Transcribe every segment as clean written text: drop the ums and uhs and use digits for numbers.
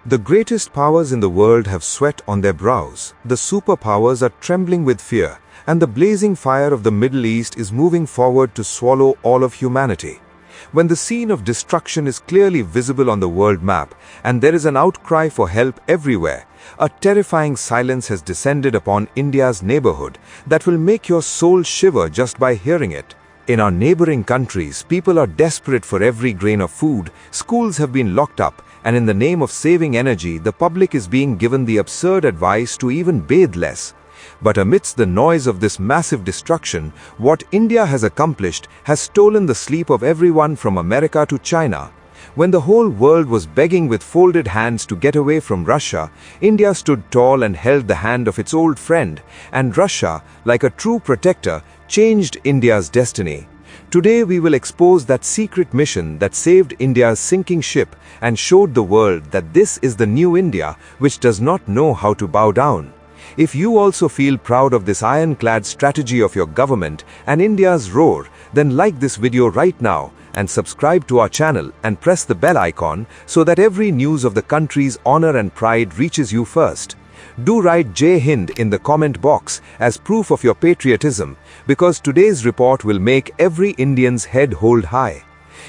The greatest powers in the world have sweat on their brows. The superpowers are trembling with fear, and the blazing fire of the Middle East is moving forward to swallow all of humanity. When the scene of destruction is clearly visible on the world map, and there is an outcry for help everywhere, a terrifying silence has descended upon India's neighborhood that will make your soul shiver just by hearing it. In our neighboring countries, people are desperate for every grain of food, schools have been locked up, and in the name of saving energy, the public is being given the absurd advice to even bathe less. But amidst the noise of this massive destruction, what India has accomplished has stolen the sleep of everyone from America to China. When the whole world was begging with folded hands to get away from Russia, India stood tall and held the hand of its old friend, and Russia, like a true protector, changed India's destiny. Today we will expose that secret mission that saved India's sinking ship and showed the world that this is the new India which does not know how to bow down. If you also feel proud of this ironclad strategy of your government and India's roar, then like this video right now and subscribe to our channel and press the bell icon so that every news of the country's honor and pride reaches you first. Do write Jai Hind in the comment box as proof of your patriotism, because today's report will make every Indian's head hold high.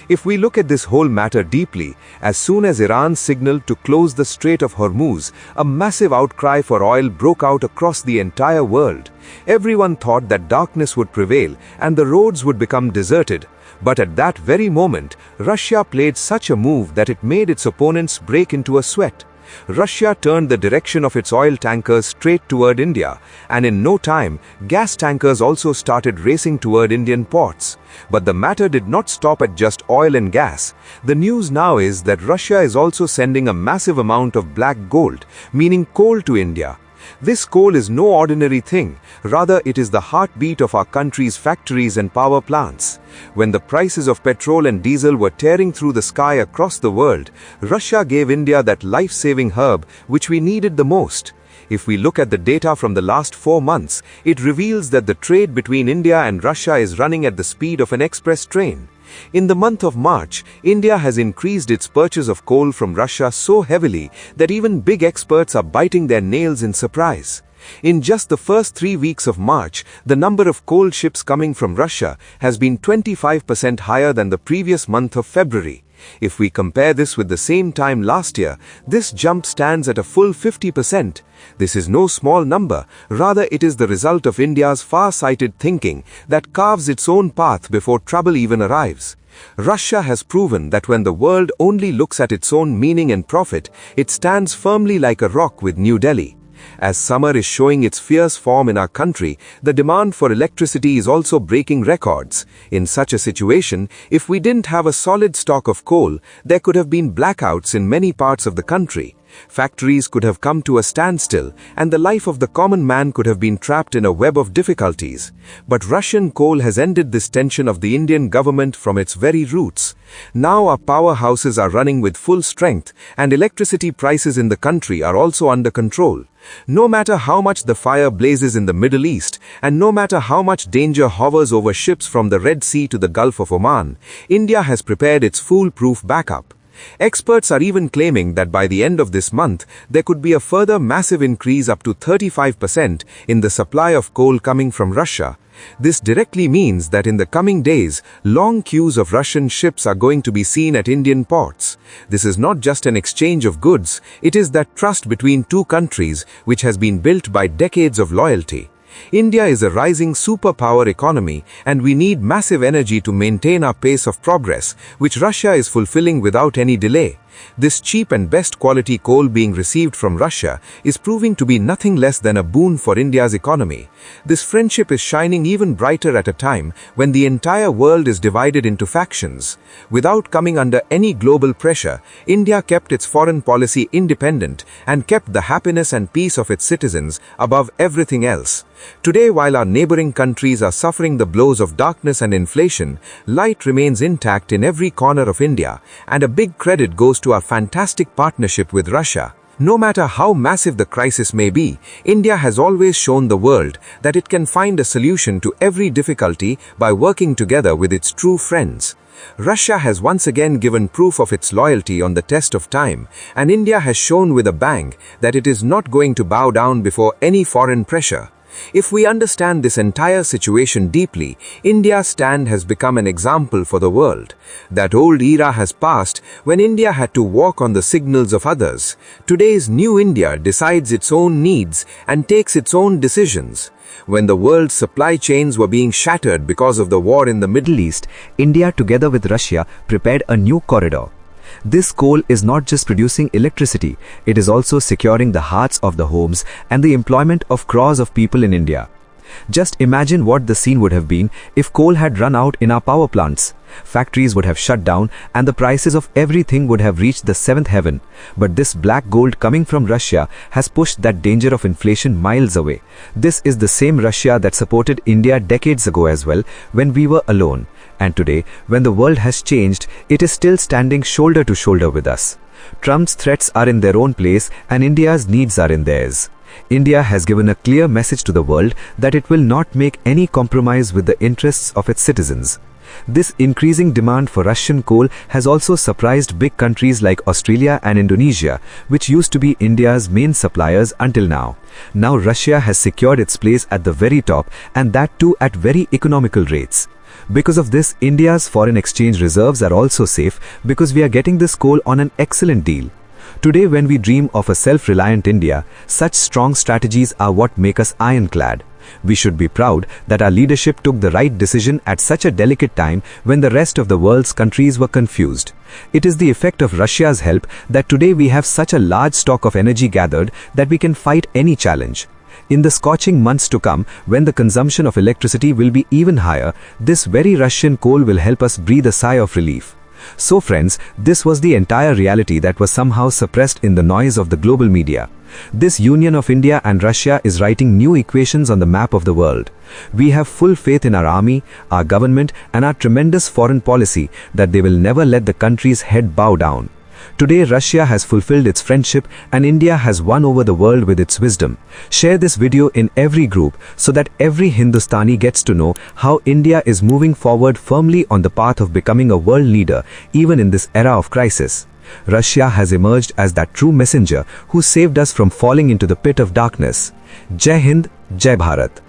If we look at this whole matter deeply, as soon as Iran signaled to close the Strait of Hormuz, a massive outcry for oil broke out across the entire world. Everyone thought that darkness would prevail and the roads would become deserted. But at that very moment, Russia played such a move that it made its opponents break into a sweat. Russia turned the direction of its oil tankers straight toward India, and in no time, gas tankers also started racing toward Indian ports. But the matter did not stop at just oil and gas. The news now is that Russia is also sending a massive amount of black gold, meaning coal, to India. This coal is no ordinary thing, rather it is the heartbeat of our country's factories and power plants. When the prices of petrol and diesel were tearing through the sky across the world, Russia gave India that life-saving herb which we needed the most. If we look at the data from the last 4 months, it reveals that the trade between India and Russia is running at the speed of an express train. In the month of March, India has increased its purchase of coal from Russia so heavily that even big experts are biting their nails in surprise. In just the first 3 weeks of March, the number of coal ships coming from Russia has been 25% higher than the previous month of February. If we compare this with the same time last year, this jump stands at a full 50%. This is no small number, rather it is the result of India's far-sighted thinking that carves its own path before trouble even arrives. Russia has proven that when the world only looks at its own meaning and profit, it stands firmly like a rock with New Delhi. As summer is showing its fierce form in our country, the demand for electricity is also breaking records. In such a situation, if we didn't have a solid stock of coal, there could have been blackouts in many parts of the country. Factories could have come to a standstill, and the life of the common man could have been trapped in a web of difficulties. But Russian coal has ended this tension of the Indian government from its very roots. Now our powerhouses are running with full strength, and electricity prices in the country are also under control. No matter how much the fire blazes in the Middle East, and no matter how much danger hovers over ships from the Red Sea to the Gulf of Oman, India has prepared its foolproof backup. Experts are even claiming that by the end of this month, there could be a further massive increase up to 35% in the supply of coal coming from Russia. This directly means that in the coming days, long queues of Russian ships are going to be seen at Indian ports. This is not just an exchange of goods, it is that trust between two countries which has been built by decades of loyalty. India is a rising superpower economy, and we need massive energy to maintain our pace of progress, which Russia is fulfilling without any delay. This cheap and best quality coal being received from Russia is proving to be nothing less than a boon for India's economy. This friendship is shining even brighter at a time when the entire world is divided into factions. Without coming under any global pressure, India kept its foreign policy independent and kept the happiness and peace of its citizens above everything else. Today, while our neighboring countries are suffering the blows of darkness and inflation, light remains intact in every corner of India, and a big credit goes to our fantastic partnership with Russia. No matter how massive the crisis may be, India has always shown the world that it can find a solution to every difficulty by working together with its true friends. Russia has once again given proof of its loyalty on the test of time, and India has shown with a bang that it is not going to bow down before any foreign pressure. If we understand this entire situation deeply, India's stand has become an example for the world. That old era has passed when India had to walk on the signals of others. Today's new India decides its own needs and takes its own decisions. When the world's supply chains were being shattered because of the war in the Middle East, India, together with Russia, prepared a new corridor. This coal is not just producing electricity, it is also securing the hearts of the homes and the employment of crores of people in India. Just imagine what the scene would have been if coal had run out in our power plants. Factories would have shut down and the prices of everything would have reached the seventh heaven. But this black gold coming from Russia has pushed that danger of inflation miles away. This is the same Russia that supported India decades ago as well, when we were alone. And today, when the world has changed, it is still standing shoulder to shoulder with us. Trump's threats are in their own place and India's needs are in theirs. India has given a clear message to the world that it will not make any compromise with the interests of its citizens. This increasing demand for Russian coal has also surprised big countries like Australia and Indonesia, which used to be India's main suppliers until now. Now Russia has secured its place at the very top, and that too at very economical rates. Because of this, India's foreign exchange reserves are also safe because we are getting this coal on an excellent deal. Today, when we dream of a self-reliant India, such strong strategies are what make us ironclad. We should be proud that our leadership took the right decision at such a delicate time when the rest of the world's countries were confused. It is the effect of Russia's help that today we have such a large stock of energy gathered that we can fight any challenge. In the scorching months to come, when the consumption of electricity will be even higher, this very Russian coal will help us breathe a sigh of relief. So friends, this was the entire reality that was somehow suppressed in the noise of the global media. This union of India and Russia is writing new equations on the map of the world. We have full faith in our army, our government, and our tremendous foreign policy that they will never let the country's head bow down. Today, Russia has fulfilled its friendship and India has won over the world with its wisdom. Share this video in every group so that every Hindustani gets to know how India is moving forward firmly on the path of becoming a world leader, even in this era of crisis. Russia has emerged as that true messenger who saved us from falling into the pit of darkness. Jai Hind, Jai Bharat.